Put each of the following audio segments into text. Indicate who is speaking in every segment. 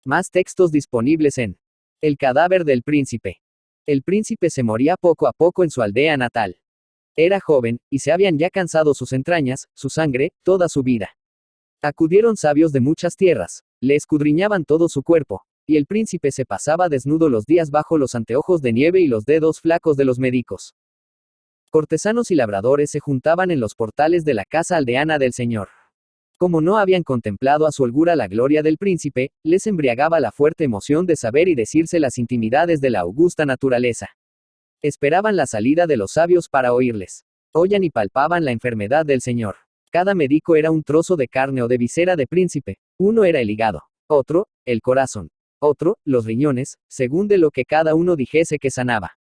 Speaker 1: Más textos disponibles en El cadáver del príncipe. El príncipe se moría poco a poco en su aldea natal. Era joven, y se habían ya cansado sus entrañas, su sangre, toda su vida. Acudieron sabios de muchas tierras, le escudriñaban todo su cuerpo, y el príncipe se pasaba desnudo los días bajo los anteojos de nieve y los dedos flacos de los médicos. Cortesanos y labradores se juntaban en los portales de la casa aldeana del señor. Como no habían contemplado a su holgura la gloria del príncipe, les embriagaba la fuerte emoción de saber y decirse las intimidades de la augusta naturaleza. Esperaban la salida de los sabios para oírles. Oían y palpaban la enfermedad del señor. Cada médico era un trozo de carne o de visera de príncipe. Uno era el hígado, otro, el corazón, otro, los riñones, según de lo que cada uno dijese que sanaba.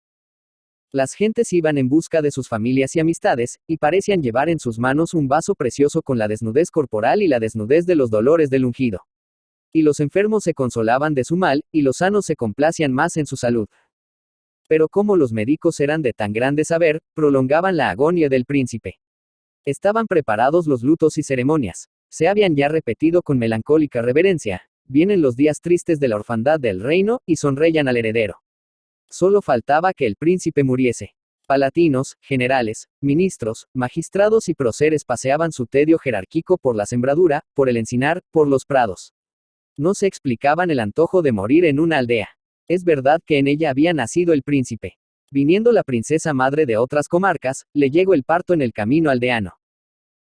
Speaker 1: Las gentes iban en busca de sus familias y amistades, y parecían llevar en sus manos un vaso precioso con la desnudez corporal y la desnudez de los dolores del ungido. Y los enfermos se consolaban de su mal, y los sanos se complacían más en su salud. Pero como los médicos eran de tan grande saber, prolongaban la agonía del príncipe. Estaban preparados los lutos y ceremonias. Se habían ya repetido con melancólica reverencia. Vienen los días tristes de la orfandad del reino, y sonreían al heredero. Solo faltaba que el príncipe muriese. Palatinos, generales, ministros, magistrados y próceres paseaban su tedio jerárquico por la sembradura, por el encinar, por los prados. No se explicaban el antojo de morir en una aldea. Es verdad que en ella había nacido el príncipe. Viniendo la princesa madre de otras comarcas, le llegó el parto en el camino aldeano.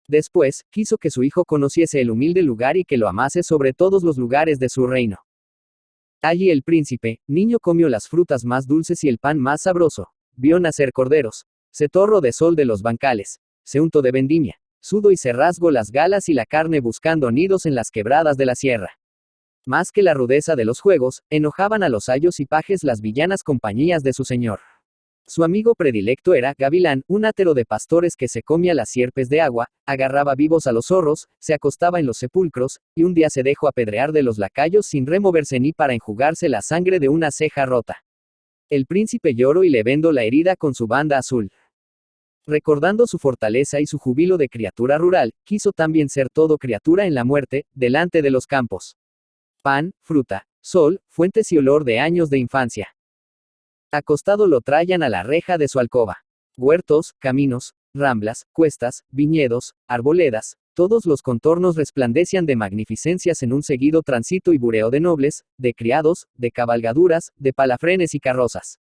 Speaker 1: Después, quiso que su hijo conociese el humilde lugar y que lo amase sobre todos los lugares de su reino. Allí el príncipe, niño, comió las frutas más dulces y el pan más sabroso. Vio nacer corderos. Se torró de sol de los bancales. Se untó de vendimia. Sudo y se rasgó las galas y la carne buscando nidos en las quebradas de la sierra. Más que la rudeza de los juegos, enojaban a los ayos y pajes las villanas compañías de su señor. Su amigo predilecto era Gavilán, un átero de pastores que se comía las sierpes de agua, agarraba vivos a los zorros, se acostaba en los sepulcros, y un día se dejó apedrear de los lacayos sin removerse ni para enjugarse la sangre de una ceja rota. El príncipe lloró y le vendó la herida con su banda azul. Recordando su fortaleza y su júbilo de criatura rural, quiso también ser todo criatura en la muerte, delante de los campos. Pan, fruta, sol, fuentes y olor de años de infancia. Acostado lo traían a la reja de su alcoba. Huertos, caminos, ramblas, cuestas, viñedos, arboledas, todos los contornos resplandecían de magnificencias en un seguido tránsito y bureo de nobles, de criados, de cabalgaduras, de palafrenes y carrozas.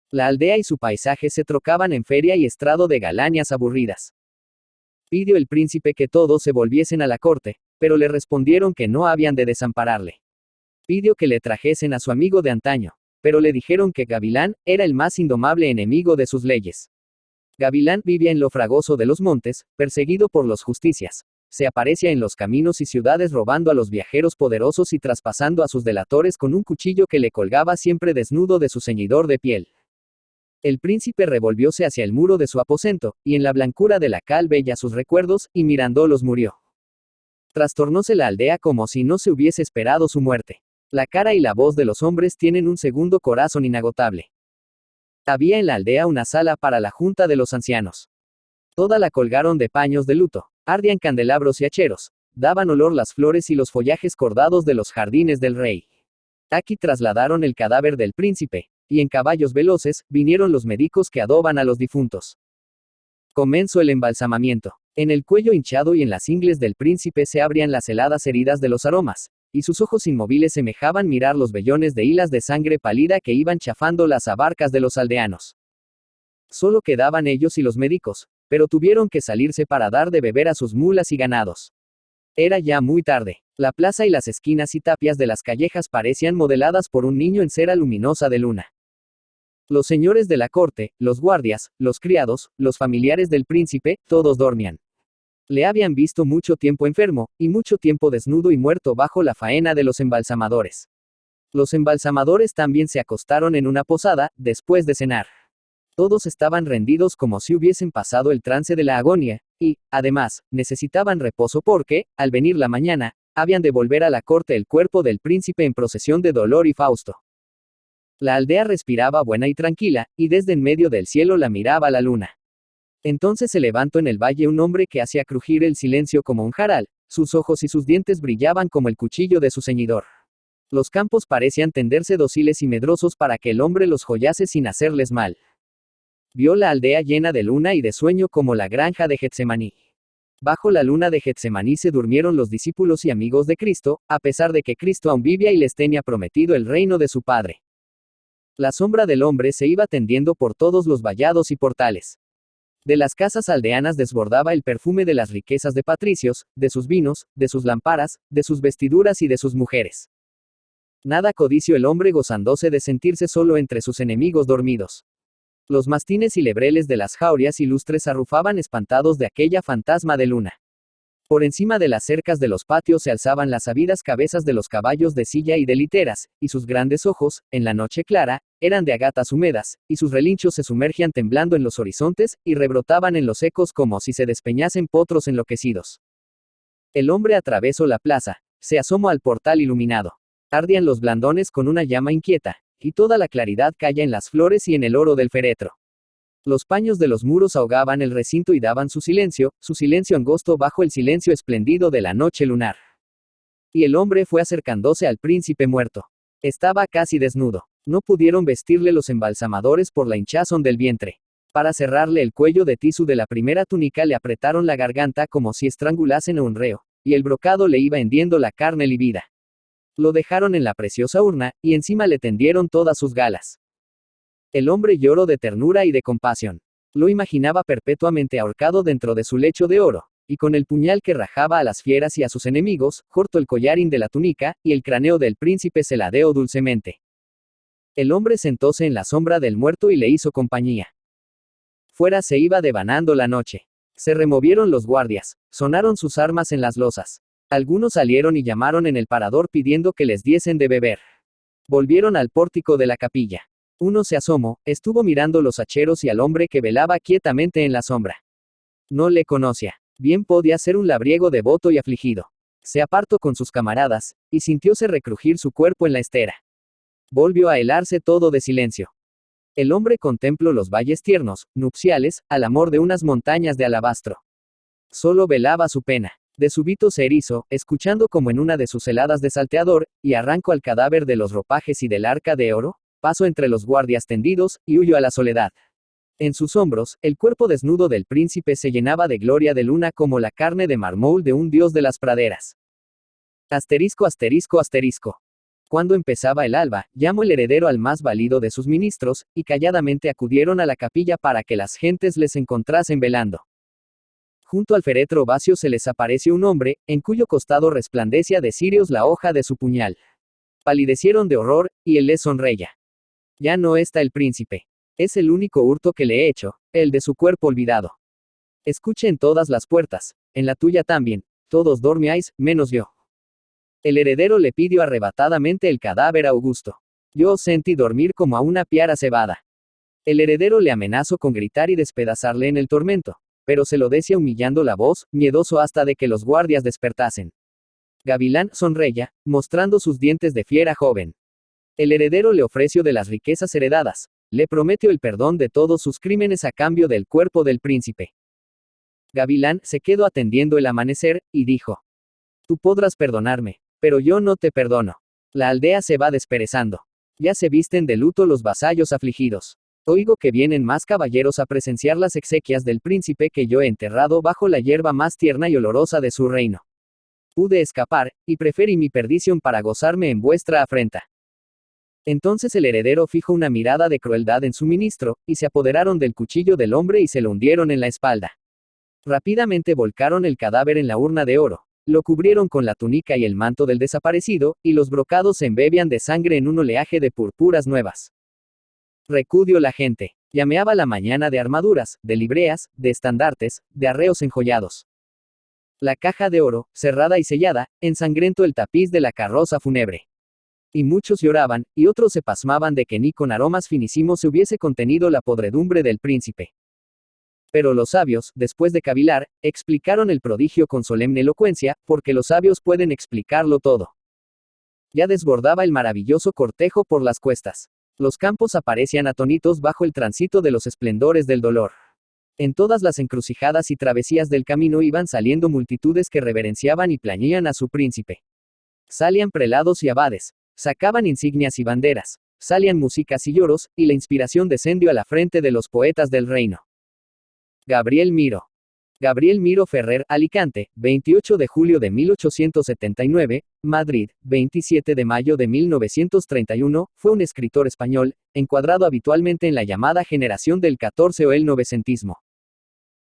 Speaker 1: La aldea y su paisaje se trocaban en feria y estrado de galañas aburridas. Pidió el príncipe que todos se volviesen a la corte, pero le respondieron que no habían de desampararle. Pidió que le trajesen a su amigo de antaño, pero le dijeron que Gavilán era el más indomable enemigo de sus leyes. Gavilán vivía en lo fragoso de los montes, perseguido por los justicias. Se aparecía en los caminos y ciudades robando a los viajeros poderosos y traspasando a sus delatores con un cuchillo que le colgaba siempre desnudo de su ceñidor de piel. El príncipe revolvióse hacia el muro de su aposento, y en la blancura de la cal veía sus recuerdos, y mirándolos murió. Trastornóse la aldea como si no se hubiese esperado su muerte. La cara y la voz de los hombres tienen un segundo corazón inagotable. Había en la aldea una sala para la junta de los ancianos. Toda la colgaron de paños de luto, ardían candelabros y hacheros, daban olor las flores y los follajes cordados de los jardines del rey. Aquí trasladaron el cadáver del príncipe, y en caballos veloces, vinieron los médicos que adoban a los difuntos. Comenzó el embalsamamiento. En el cuello hinchado y en las ingles del príncipe se abrían las heladas heridas de los aromas, y sus ojos inmóviles semejaban mirar los vellones de hilas de sangre pálida que iban chafando las abarcas de los aldeanos. Solo quedaban ellos y los médicos, pero tuvieron que salirse para dar de beber a sus mulas y ganados. Era ya muy tarde. La plaza y las esquinas y tapias de las callejas parecían modeladas por un niño en cera luminosa de luna. Los señores de la corte, los guardias, los criados, los familiares del príncipe, todos dormían. Le habían visto mucho tiempo enfermo, y mucho tiempo desnudo y muerto bajo la faena de los embalsamadores. Los embalsamadores también se acostaron en una posada, después de cenar. Todos estaban rendidos como si hubiesen pasado el trance de la agonía, y, además, necesitaban reposo porque, al venir la mañana, habían de volver a la corte el cuerpo del príncipe en procesión de dolor y fausto. La aldea respiraba buena y tranquila, y desde en medio del cielo la miraba la luna. Entonces se levantó en el valle un hombre que hacía crujir el silencio como un jaral, sus ojos y sus dientes brillaban como el cuchillo de su ceñidor. Los campos parecían tenderse dóciles y medrosos para que el hombre los joyase sin hacerles mal. Vio la aldea llena de luna y de sueño como la granja de Getsemaní. Bajo la luna de Getsemaní se durmieron los discípulos y amigos de Cristo, a pesar de que Cristo aún vivía y les tenía prometido el reino de su Padre. La sombra del hombre se iba tendiendo por todos los vallados y portales. De las casas aldeanas desbordaba el perfume de las riquezas de patricios, de sus vinos, de sus lámparas, de sus vestiduras y de sus mujeres. Nada codició el hombre gozándose de sentirse solo entre sus enemigos dormidos. Los mastines y lebreles de las jaurías ilustres arrufaban espantados de aquella fantasma de luna. Por encima de las cercas de los patios se alzaban las sabidas cabezas de los caballos de silla y de literas, y sus grandes ojos, en la noche clara, eran de agatas húmedas, y sus relinchos se sumergían temblando en los horizontes, y rebrotaban en los ecos como si se despeñasen potros enloquecidos. El hombre atravesó la plaza, se asomó al portal iluminado. Ardían los blandones con una llama inquieta, y toda la claridad caía en las flores y en el oro del féretro. Los paños de los muros ahogaban el recinto y daban su silencio angosto bajo el silencio espléndido de la noche lunar. Y el hombre fue acercándose al príncipe muerto. Estaba casi desnudo. No pudieron vestirle los embalsamadores por la hinchazón del vientre. Para cerrarle el cuello de tisú de la primera túnica le apretaron la garganta como si estrangulasen a un reo, y el brocado le iba hendiendo la carne livida. Lo dejaron en la preciosa urna, y encima le tendieron todas sus galas. El hombre lloró de ternura y de compasión. Lo imaginaba perpetuamente ahorcado dentro de su lecho de oro, y con el puñal que rajaba a las fieras y a sus enemigos, cortó el collarín de la túnica, y el cráneo del príncipe se ladeó dulcemente. El hombre sentóse en la sombra del muerto y le hizo compañía. Fuera se iba devanando la noche. Se removieron los guardias, sonaron sus armas en las losas. Algunos salieron y llamaron en el parador pidiendo que les diesen de beber. Volvieron al pórtico de la capilla. Uno se asomó, estuvo mirando los hacheros y al hombre que velaba quietamente en la sombra. No le conocía. Bien podía ser un labriego devoto y afligido. Se apartó con sus camaradas, y sintióse recrujir su cuerpo en la estera. Volvió a helarse todo de silencio. El hombre contempló los valles tiernos, nupciales, al amor de unas montañas de alabastro. Solo velaba su pena. De súbito se erizó, escuchando como en una de sus heladas de salteador, y arrancó al cadáver de los ropajes y del arca de oro, pasó entre los guardias tendidos, y huyó a la soledad. En sus hombros, el cuerpo desnudo del príncipe se llenaba de gloria de luna como la carne de mármol de un dios de las praderas. Asterisco asterisco asterisco. Cuando empezaba el alba, llamó el heredero al más válido de sus ministros, y calladamente acudieron a la capilla para que las gentes les encontrasen velando. Junto al féretro vacío se les apareció un hombre, en cuyo costado resplandecía de cirios la hoja de su puñal. Palidecieron de horror, y él les sonreía. Ya no está el príncipe. Es el único hurto que le he hecho, el de su cuerpo olvidado. Escuche en todas las puertas, en la tuya también, todos dormíais, menos yo. El heredero le pidió arrebatadamente el cadáver a Augusto. Yo os sentí dormir como a una piara cebada. El heredero le amenazó con gritar y despedazarle en el tormento, pero se lo decía humillando la voz, miedoso hasta de que los guardias despertasen. Gavilán sonreía, mostrando sus dientes de fiera joven. El heredero le ofreció de las riquezas heredadas, le prometió el perdón de todos sus crímenes a cambio del cuerpo del príncipe. Gavilán se quedó atendiendo el amanecer, y dijo: Tú podrás perdonarme, pero yo no te perdono. La aldea se va desperezando. Ya se visten de luto los vasallos afligidos. Oigo que vienen más caballeros a presenciar las exequias del príncipe que yo he enterrado bajo la hierba más tierna y olorosa de su reino. Pude escapar, y preferí mi perdición para gozarme en vuestra afrenta. Entonces el heredero fijó una mirada de crueldad en su ministro, y se apoderaron del cuchillo del hombre y se lo hundieron en la espalda. Rápidamente volcaron el cadáver en la urna de oro, lo cubrieron con la túnica y el manto del desaparecido, y los brocados se embebían de sangre en un oleaje de purpuras nuevas. Recudió la gente. Llameaba la mañana de armaduras, de libreas, de estandartes, de arreos enjollados. La caja de oro, cerrada y sellada, ensangrentó el tapiz de la carroza fúnebre. Y muchos lloraban, y otros se pasmaban de que ni con aromas finísimos se hubiese contenido la podredumbre del príncipe. Pero los sabios, después de cavilar, explicaron el prodigio con solemne elocuencia, porque los sabios pueden explicarlo todo. Ya desbordaba el maravilloso cortejo por las cuestas. Los campos aparecían atónitos bajo el tránsito de los esplendores del dolor. En todas las encrucijadas y travesías del camino iban saliendo multitudes que reverenciaban y plañían a su príncipe. Salían prelados y abades, Sacaban insignias y banderas, salían músicas y lloros, y la inspiración descendió a la frente de los poetas del reino. Gabriel Miró. Gabriel Miró Ferrer, Alicante, 28 de julio de 1879, Madrid, 27 de mayo de 1931, fue un escritor español, encuadrado habitualmente en la llamada generación del 14 o el novecentismo.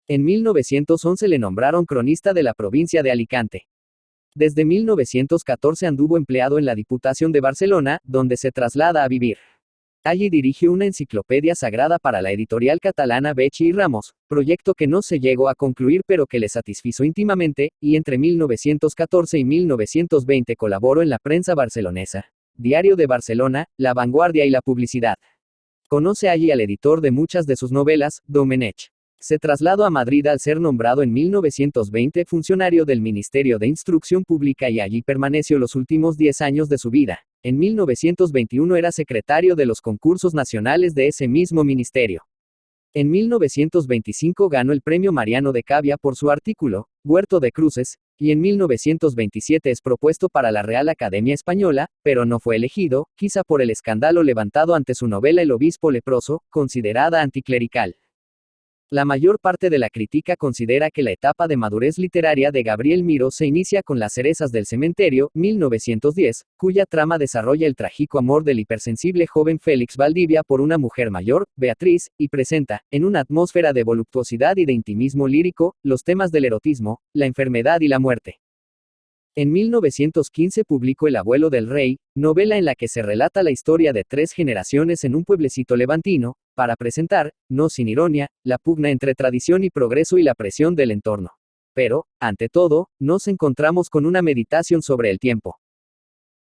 Speaker 1: En 1911 le nombraron cronista de la provincia de Alicante. Desde 1914 anduvo empleado en la Diputación de Barcelona, donde se traslada a vivir. Allí dirigió una enciclopedia sagrada para la editorial catalana Becci y Ramos, proyecto que no se llegó a concluir pero que le satisfizo íntimamente, y entre 1914 y 1920 colaboró en la prensa barcelonesa, Diario de Barcelona, La Vanguardia y La Publicidad. Conoce allí al editor de muchas de sus novelas, Domenech. Se trasladó a Madrid al ser nombrado en 1920 funcionario del Ministerio de Instrucción Pública y allí permaneció los últimos 10 años de su vida. En 1921 era secretario de los concursos nacionales de ese mismo ministerio. En 1925 ganó el premio Mariano de Cavia por su artículo, Huerto de Cruces, y en 1927 es propuesto para la Real Academia Española, pero no fue elegido, quizá por el escándalo levantado ante su novela El obispo leproso, considerada anticlerical. La mayor parte de la crítica considera que la etapa de madurez literaria de Gabriel Miró se inicia con Las cerezas del cementerio, 1910, cuya trama desarrolla el trágico amor del hipersensible joven Félix Valdivia por una mujer mayor, Beatriz, y presenta, en una atmósfera de voluptuosidad y de intimismo lírico, los temas del erotismo, la enfermedad y la muerte. En 1915 publicó El abuelo del rey, novela en la que se relata la historia de 3 generaciones en un pueblecito levantino, para presentar, no sin ironía, la pugna entre tradición y progreso y la presión del entorno. Pero, ante todo, nos encontramos con una meditación sobre el tiempo.